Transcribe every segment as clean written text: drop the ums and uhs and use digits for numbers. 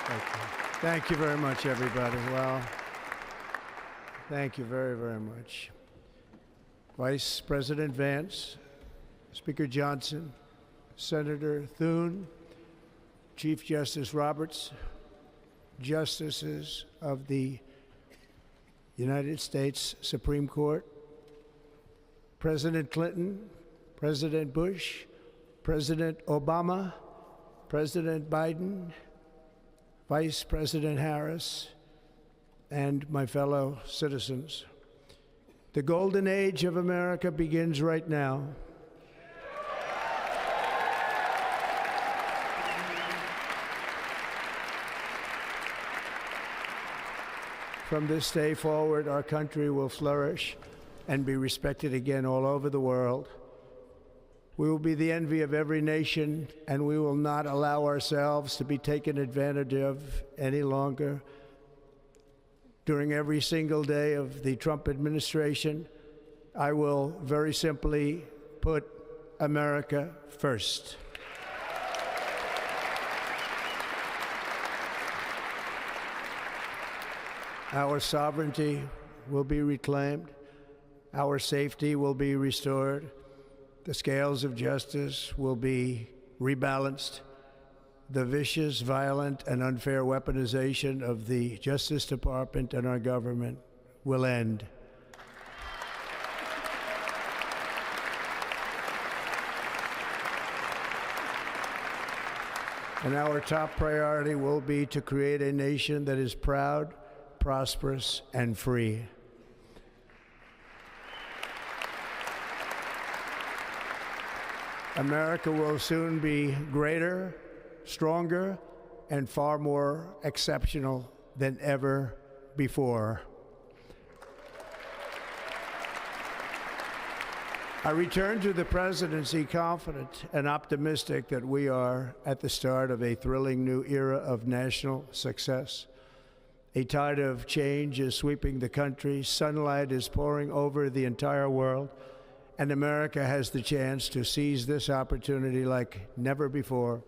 Thank you. Thank you very much, everybody. Well, thank you very, very much. Vice President Vance, Speaker Johnson, Senator Thune, Chief Justice Roberts, Justices of the United States Supreme Court, President Clinton, President Bush, President Obama, President Biden, Vice President Harris, and my fellow citizens. The golden age of America begins right now. From this day forward, our country will flourish and be respected again all over the world. We will be the envy of every nation, and we will not allow ourselves to be taken advantage of any longer. During every single day of the Trump administration, I will very simply put America first. Our sovereignty will be reclaimed. Our safety will be restored. The scales of justice will be rebalanced. The vicious, violent, and unfair weaponization of the Justice Department and our government will end. And our top priority will be to create a nation that is proud, prosperous, and free. America will soon be greater, stronger, and far more exceptional than ever before. I return to the presidency confident and optimistic that we are at the start of a thrilling new era of national success. A tide of change is sweeping the country, sunlight is pouring over the entire world, and America has the chance to seize this opportunity like never before.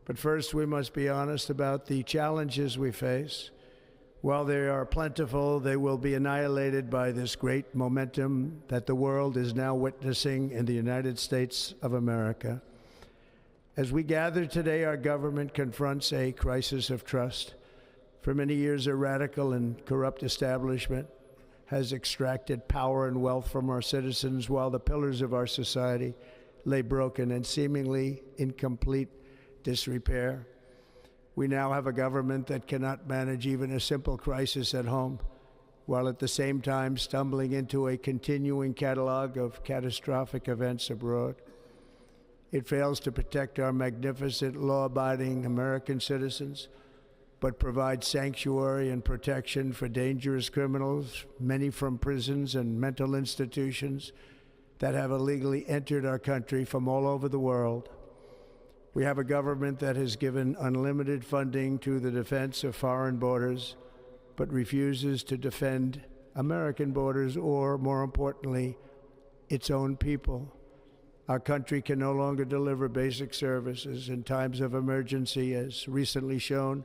But first, we must be honest about the challenges we face. While they are plentiful, they will be annihilated by this great momentum that the world is now witnessing in the United States of America. As we gather today, our government confronts a crisis of trust. For many years, a radical and corrupt establishment has extracted power and wealth from our citizens while the pillars of our society lay broken and seemingly in complete disrepair. We now have a government that cannot manage even a simple crisis at home, while at the same time stumbling into a continuing catalog of catastrophic events abroad. It fails to protect our magnificent, law-abiding American citizens, but provides sanctuary and protection for dangerous criminals, many from prisons and mental institutions that have illegally entered our country from all over the world. We have a government that has given unlimited funding to the defense of foreign borders, but refuses to defend American borders or, more importantly, its own people. Our country can no longer deliver basic services in times of emergency, as recently shown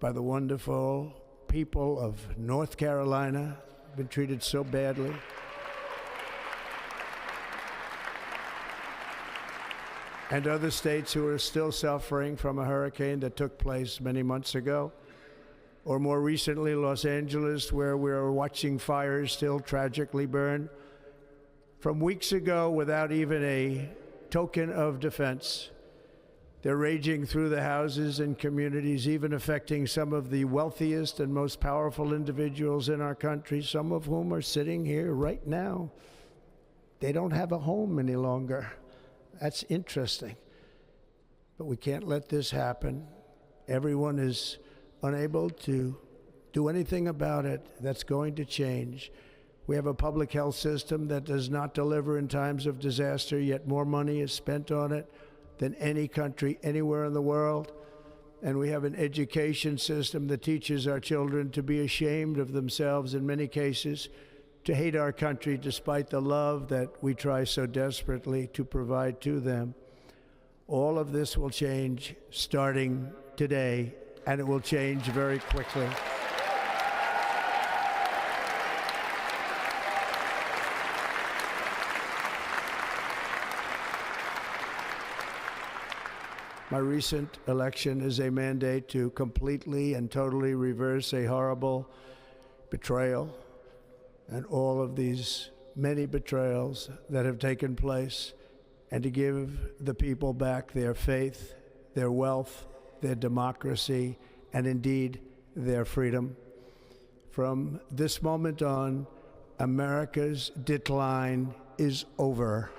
by the wonderful people of North Carolina, been treated so badly. And other states who are still suffering from a hurricane that took place many months ago. Or more recently, Los Angeles, where we're watching fires still tragically burn from weeks ago without even a token of defense. They're raging through the houses and communities, even affecting some of the wealthiest and most powerful individuals in our country, some of whom are sitting here right now. They don't have a home any longer. That's interesting. But we can't let this happen. Everyone is unable to do anything about it. That's going to change. We have a public health system that does not deliver in times of disaster, yet more money is spent on it than any country anywhere in the world. And we have an education system that teaches our children to be ashamed of themselves in many cases, to hate our country despite the love that we try so desperately to provide to them. All of this will change starting today and it will change very quickly. My recent election is a mandate to completely and totally reverse a horrible betrayal and all of these many betrayals that have taken place, and to give the people back their faith, their wealth, their democracy, and indeed their freedom. From this moment on, America's decline is over.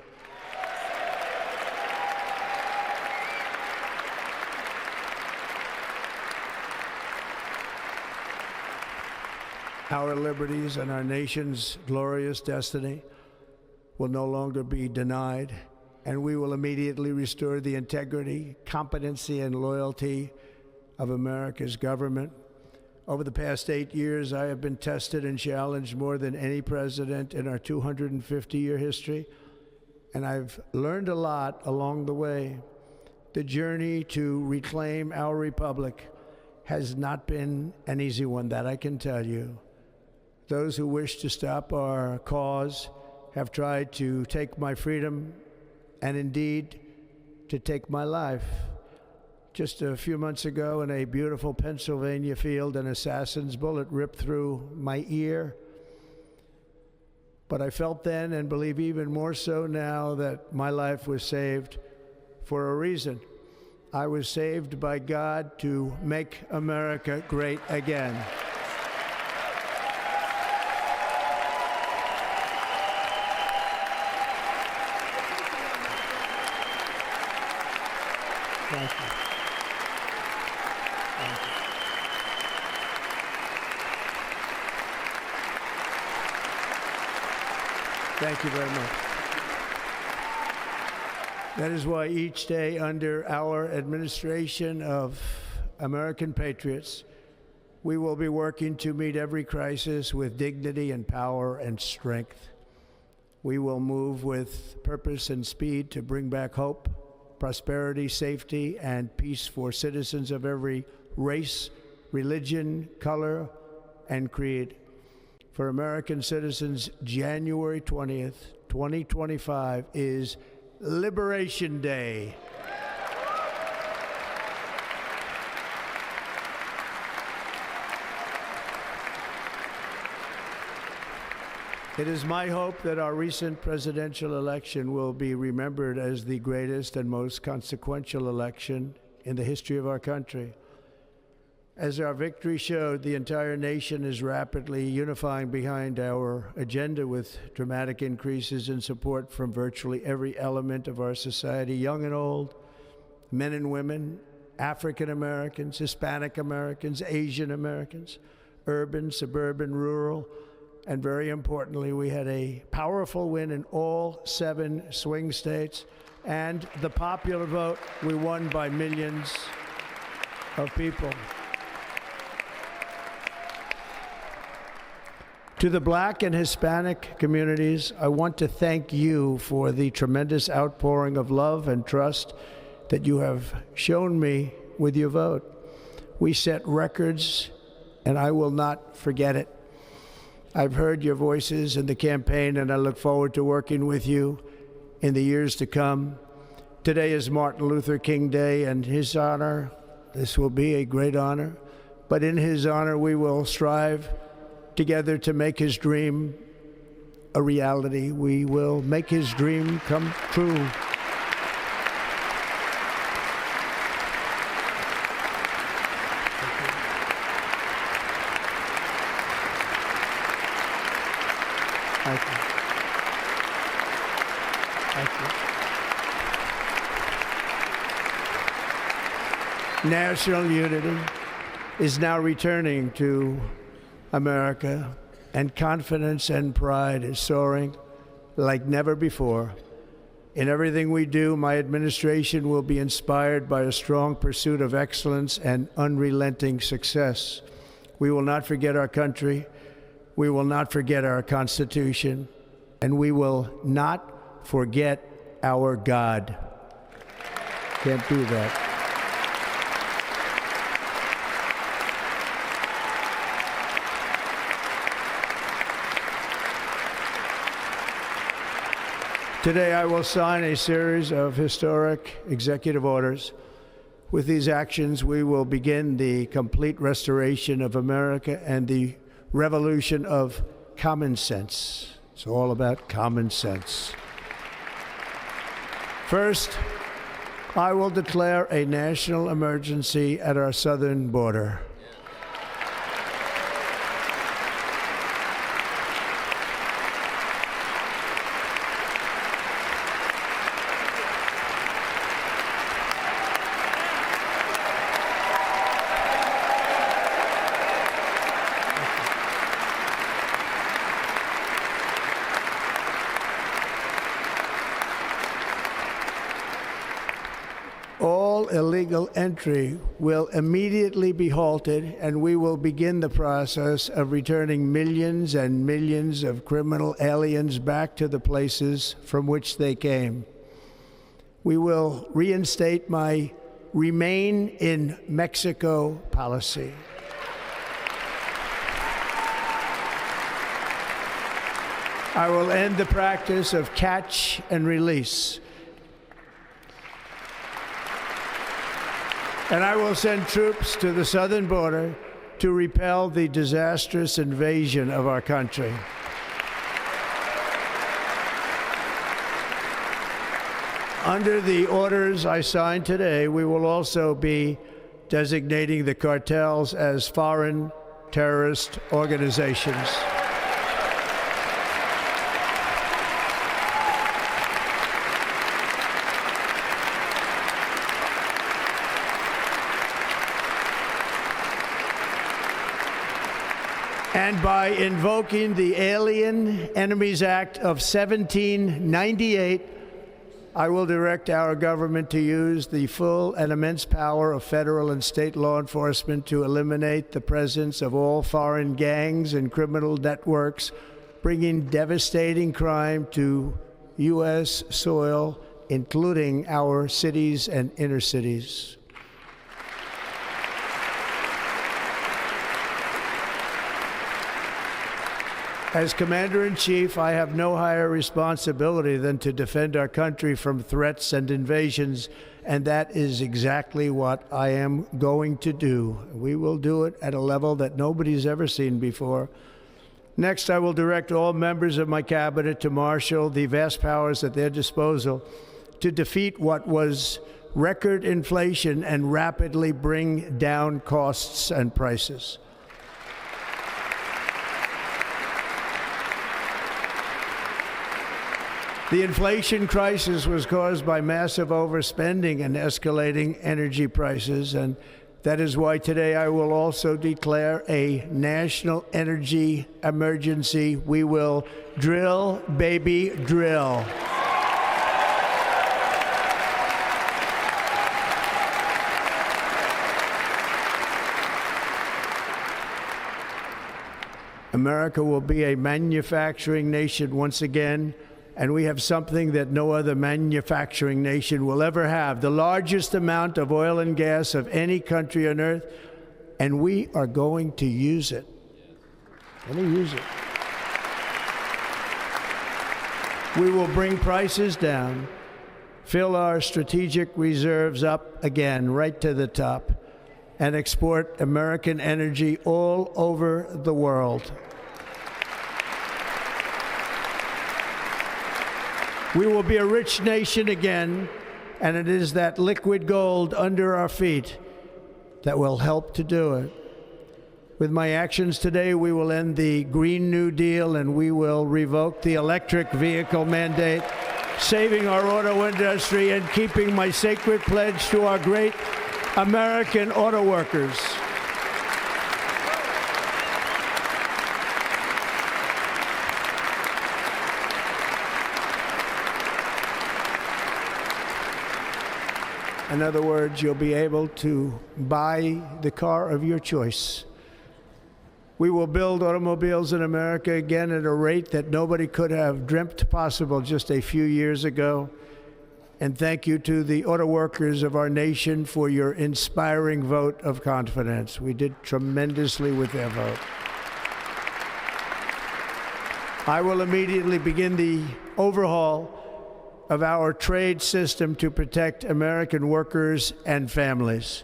Our liberties and our nation's glorious destiny will no longer be denied, and we will immediately restore the integrity, competency, and loyalty of America's government. Over the past 8 years, I have been tested and challenged more than any president in our 250-year history, and I've learned a lot along the way. The journey to reclaim our republic has not been an easy one, that I can tell you. Those who wish to stop our cause have tried to take my freedom and indeed to take my life. Just a few months ago in a beautiful Pennsylvania field, an assassin's bullet ripped through my ear. But I felt then, and believe even more so now, that my life was saved for a reason. I was saved by God to make America great again. Thank you. Thank you. Thank you very much. That is why each day under our administration of American patriots, we will be working to meet every crisis with dignity and power and strength. We will move with purpose and speed to bring back hope, prosperity, safety, and peace for citizens of every race, religion, color, and creed. For American citizens, January 20th, 2025 is Liberation Day. It is my hope that our recent presidential election will be remembered as the greatest and most consequential election in the history of our country. As our victory showed, the entire nation is rapidly unifying behind our agenda with dramatic increases in support from virtually every element of our society, young and old, men and women, African Americans, Hispanic Americans, Asian Americans, urban, suburban, rural, and very importantly, we had a powerful win in all 7 swing states, and the popular vote, we won by millions of people. To the Black and Hispanic communities, I want to thank you for the tremendous outpouring of love and trust that you have shown me with your vote. We set records, and I will not forget it. I've heard your voices in the campaign, and I look forward to working with you in the years to come. Today is Martin Luther King Day, and his honor, this will be a great honor, but in his honor we will strive together to make his dream a reality. We will make his dream come true. Thank you. Thank you. National unity is now returning to America, and confidence and pride is soaring like never before. In everything we do, my administration will be inspired by a strong pursuit of excellence and unrelenting success. We will not forget our country. We will not forget our Constitution, and we will not forget our God. Can't do that. Today I will sign a series of historic executive orders. With these actions, we will begin the complete restoration of America and the revolution of common sense. It's all about common sense. First, I will declare a national emergency at our southern border. All illegal entry will immediately be halted, and we will begin the process of returning millions and millions of criminal aliens back to the places from which they came. We will reinstate my Remain in Mexico policy. I will end the practice of catch and release. And I will send troops to the southern border to repel the disastrous invasion of our country. Under the orders I signed today, we will also be designating the cartels as foreign terrorist organizations. And by invoking the Alien Enemies Act of 1798, I will direct our government to use the full and immense power of federal and state law enforcement to eliminate the presence of all foreign gangs and criminal networks, bringing devastating crime to U.S. soil, including our cities and inner cities. As Commander-in-Chief, I have no higher responsibility than to defend our country from threats and invasions, and that is exactly what I am going to do. We will do it at a level that nobody's ever seen before. Next, I will direct all members of my cabinet to marshal the vast powers at their disposal to defeat what was record inflation and rapidly bring down costs and prices. The inflation crisis was caused by massive overspending and escalating energy prices, and that is why today I will also declare a national energy emergency. We will drill, baby, drill. America will be a manufacturing nation once again. And we have something that no other manufacturing nation will ever have, the largest amount of oil and gas of any country on earth, and we are going to use it. We will bring prices down, fill our strategic reserves up again, right to the top, and export American energy all over the world. We will be a rich nation again, and it is that liquid gold under our feet that will help to do it. With my actions today, we will end the Green New Deal, and we will revoke the electric vehicle mandate, saving our auto industry and keeping my sacred pledge to our great American auto workers. In other words, you'll be able to buy the car of your choice. We will build automobiles in America again at a rate that nobody could have dreamt possible just a few years ago. And thank you to the auto workers of our nation for your inspiring vote of confidence. We did tremendously with their vote. I will immediately begin the overhaul of our trade system to protect American workers and families.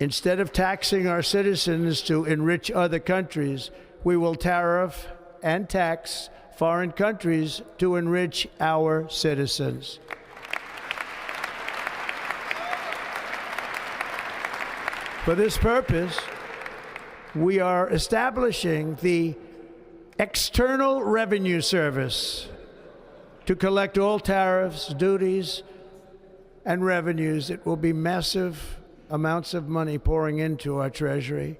Instead of taxing our citizens to enrich other countries, we will tariff and tax foreign countries to enrich our citizens. For this purpose, we are establishing the External Revenue Service to collect all tariffs, duties, and revenues. It will be massive amounts of money pouring into our treasury,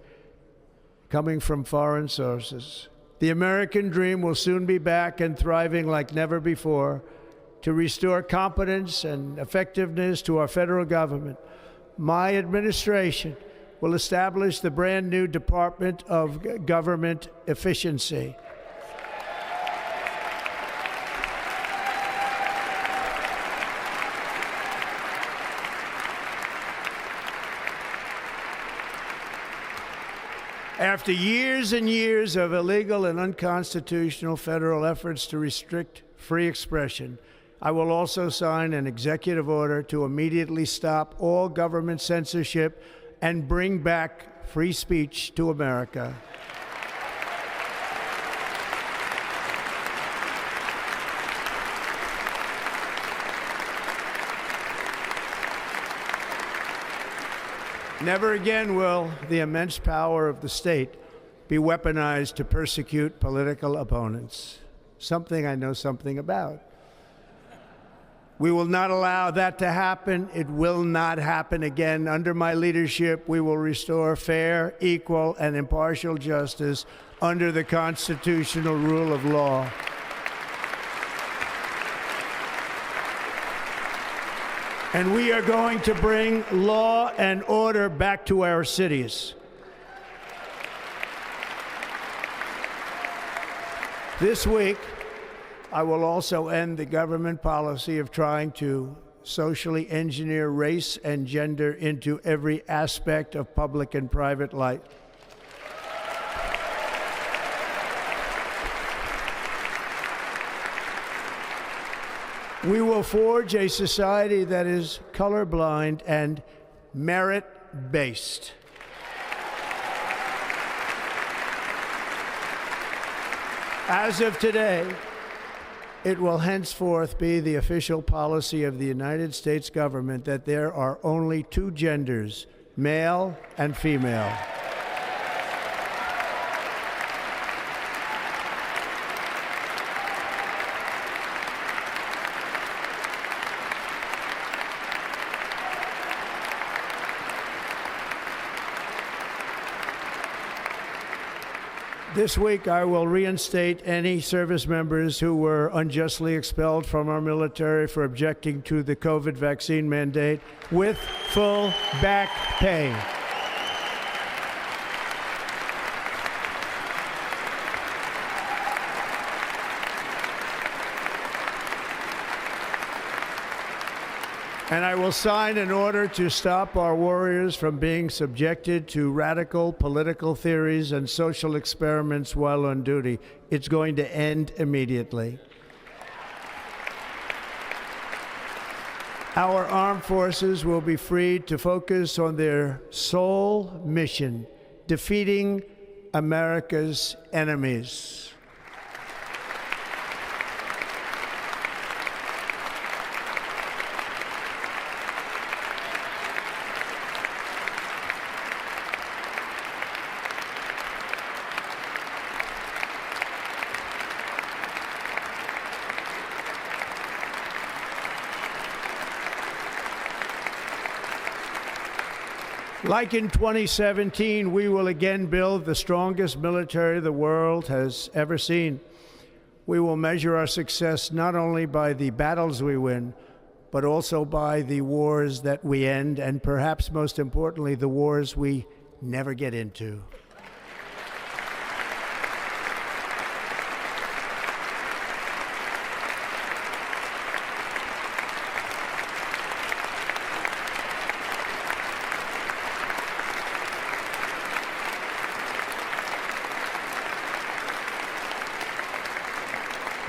coming from foreign sources. The American dream will soon be back and thriving like never before to restore competence and effectiveness to our federal government. My administration will establish the brand new Department of Government Efficiency. After years and years of illegal and unconstitutional federal efforts to restrict free expression, I will also sign an executive order to immediately stop all government censorship and bring back free speech to America. Never again will the immense power of the state be weaponized to persecute political opponents, something I know something about. We will not allow that to happen. It will not happen again. Under my leadership, we will restore fair, equal, and impartial justice under the constitutional rule of law. And we are going to bring law and order back to our cities. This week, I will also end the government policy of trying to socially engineer race and gender into every aspect of public and private life. We will forge a society that is colorblind and merit-based. As of today, it will henceforth be the official policy of the United States government that there are only two genders, male and female. This week, I will reinstate any service members who were unjustly expelled from our military for objecting to the COVID vaccine mandate with full back pay. And I will sign an order to stop our warriors from being subjected to radical political theories and social experiments while on duty. It's going to end immediately. Our armed forces will be freed to focus on their sole mission, defeating America's enemies. Like in 2017, we will again build the strongest military the world has ever seen. We will measure our success not only by the battles we win, but also by the wars that we end, and perhaps most importantly, the wars we never get into.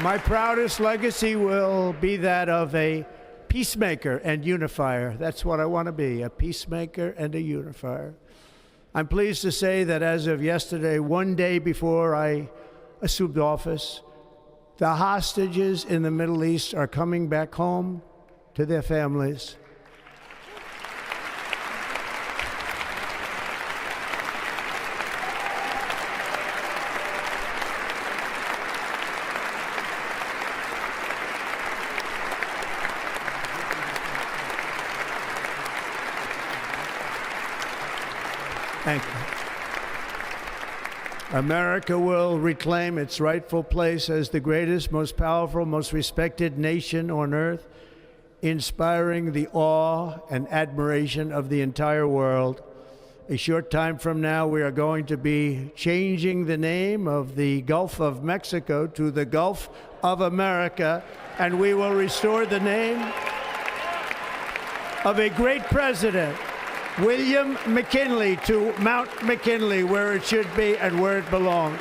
My proudest legacy will be that of a peacemaker and unifier. That's what I want to be, a peacemaker and a unifier. I'm pleased to say that as of yesterday, one day before I assumed office, the hostages in the Middle East are coming back home to their families. Thank you. America will reclaim its rightful place as the greatest, most powerful, most respected nation on earth, inspiring the awe and admiration of the entire world. A short time from now, we are going to be changing the name of the Gulf of Mexico to the Gulf of America, and we will restore the name of a great president, William McKinley, to Mount McKinley, where it should be and where it belongs.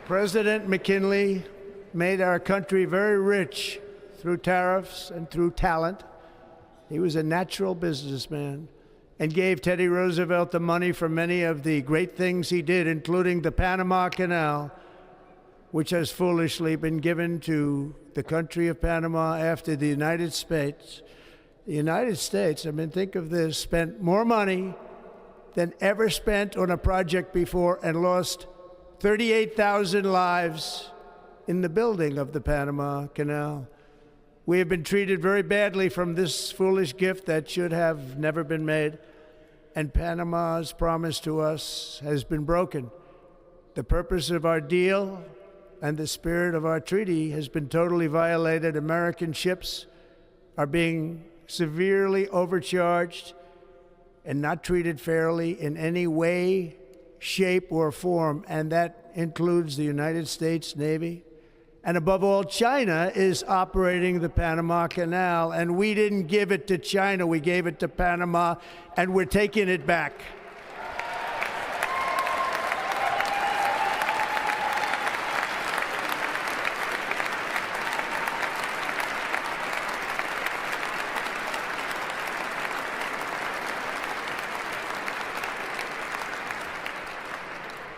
President McKinley made our country very rich through tariffs and through talent. He was a natural businessman and gave Teddy Roosevelt the money for many of the great things he did, including the Panama Canal, which has foolishly been given to the country of Panama after the United States. The United States, I mean, think of this, spent more money than ever spent on a project before and lost 38,000 lives in the building of the Panama Canal. We have been treated very badly from this foolish gift that should have never been made, and Panama's promise to us has been broken. The purpose of our deal and the spirit of our treaty has been totally violated. American ships are being severely overcharged and not treated fairly in any way, shape, or form, and that includes the United States Navy. And above all, China is operating the Panama Canal, and we didn't give it to China, we gave it to Panama, and we're taking it back.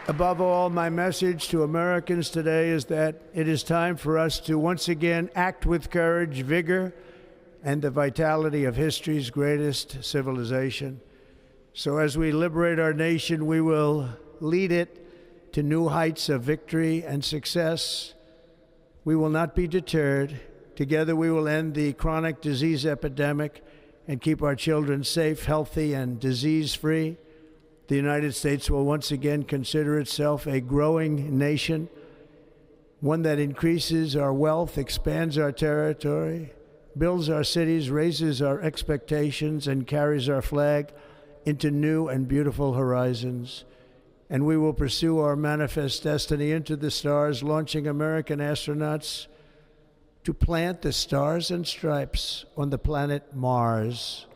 Above all, my message to Americans today is that it is time for us to once again act with courage, vigor, and the vitality of history's greatest civilization. So as we liberate our nation, we will lead it to new heights of victory and success. We will not be deterred. Together we will end the chronic disease epidemic and keep our children safe, healthy, and disease-free. The United States will once again consider itself a growing nation, one that increases our wealth, expands our territory, builds our cities, raises our expectations, and carries our flag into new and beautiful horizons. And we will pursue our manifest destiny into the stars, launching American astronauts to plant the stars and stripes on the planet Mars.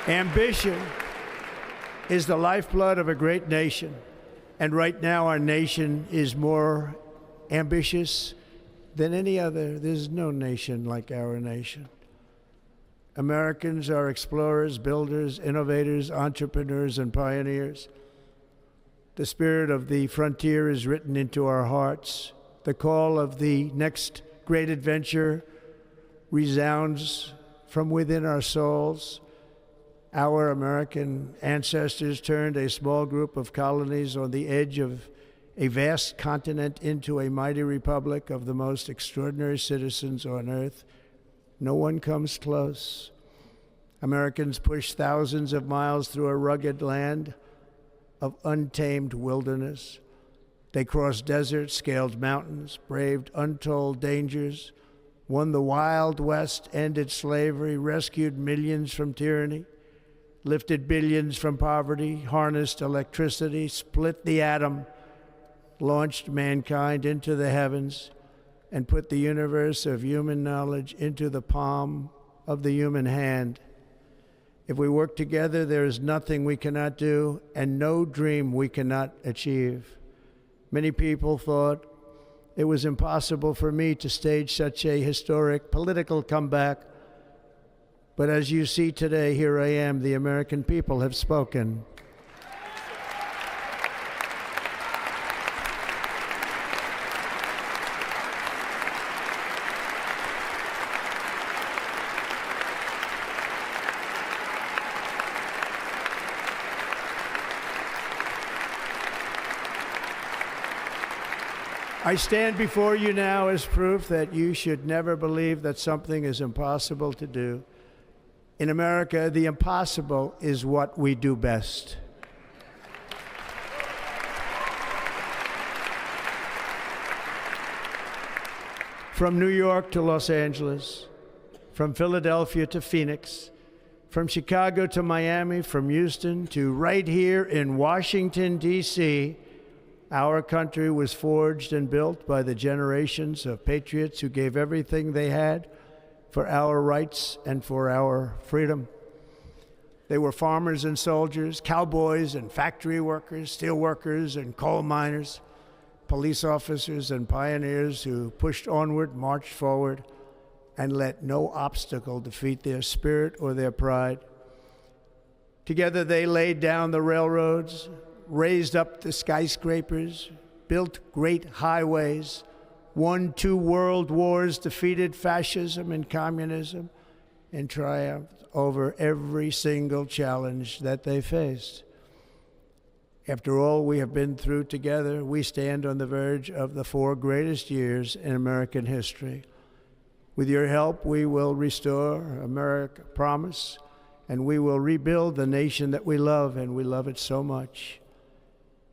Ambition is the lifeblood of a great nation, and right now our nation is more ambitious than any other. There's no nation like our nation. Americans are explorers, builders, innovators, entrepreneurs, and pioneers. The spirit of the frontier is written into our hearts. The call of the next great adventure resounds from within our souls. Our American ancestors turned a small group of colonies on the edge of a vast continent into a mighty republic of the most extraordinary citizens on earth. No one comes close. Americans pushed thousands of miles through a rugged land of untamed wilderness. They crossed deserts, scaled mountains, braved untold dangers, won the Wild West, ended slavery, rescued millions from tyranny, lifted billions from poverty, harnessed electricity, split the atom, launched mankind into the heavens, and put the universe of human knowledge into the palm of the human hand. If we work together, there is nothing we cannot do and no dream we cannot achieve. Many people thought it was impossible for me to stage such a historic political comeback. But as you see today, here I am. The American people have spoken. I stand before you now as proof that you should never believe that something is impossible to do. In America, the impossible is what we do best. From New York to Los Angeles, from Philadelphia to Phoenix, from Chicago to Miami, from Houston to right here in Washington, D.C., our country was forged and built by the generations of patriots who gave everything they had for our rights and for our freedom. They were farmers and soldiers, cowboys and factory workers, steel workers and coal miners, police officers and pioneers who pushed onward, marched forward, and let no obstacle defeat their spirit or their pride. Together they laid down the railroads, raised up the skyscrapers, built great highways, won 2 world wars, defeated fascism and communism, and triumphed over every single challenge that they faced. After all we have been through together, we stand on the verge of the 4 greatest years in American history. With your help, we will restore America, promise, and we will rebuild the nation that we love, and we love it so much.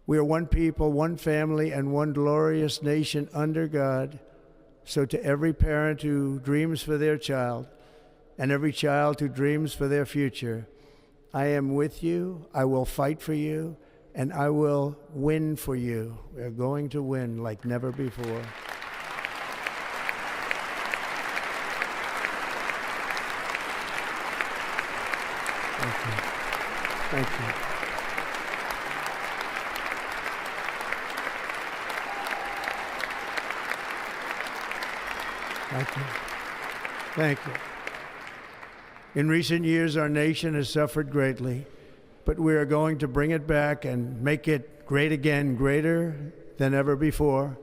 We are one people, one family, and one glorious nation under God. So to every parent who dreams for their child, and every child who dreams for their future, I am with you, I will fight for you, and I will win for you. We are going to win like never before. Thank you. Thank you. Thank you. Thank you. In recent years, our nation has suffered greatly, but we are going to bring it back and make it great again, greater than ever before.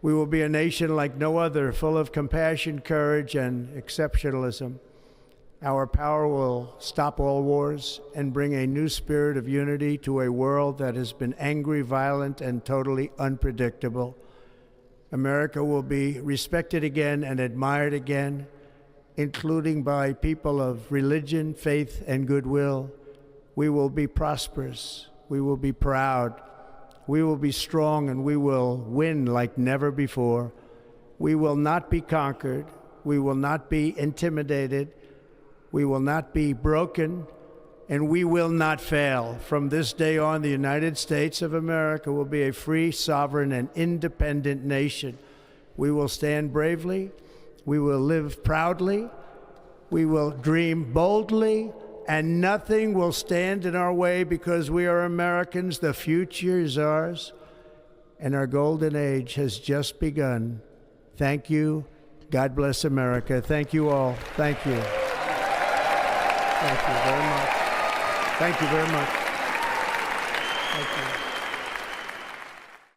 We will be a nation like no other, full of compassion, courage, and exceptionalism. Our power will stop all wars and bring a new spirit of unity to a world that has been angry, violent, and totally unpredictable. America will be respected again and admired again, including by people of religion, faith, and goodwill. We will be prosperous. We will be proud. We will be strong, and we will win like never before. We will not be conquered. We will not be intimidated. We will not be broken, and we will not fail. From this day on, the United States of America will be a free, sovereign, and independent nation. We will stand bravely. We will live proudly. We will dream boldly, and nothing will stand in our way because we are Americans. The future is ours, and our golden age has just begun. Thank you. God bless America. Thank you all. Thank you. Thank you very much. Thank you very much. Thank you.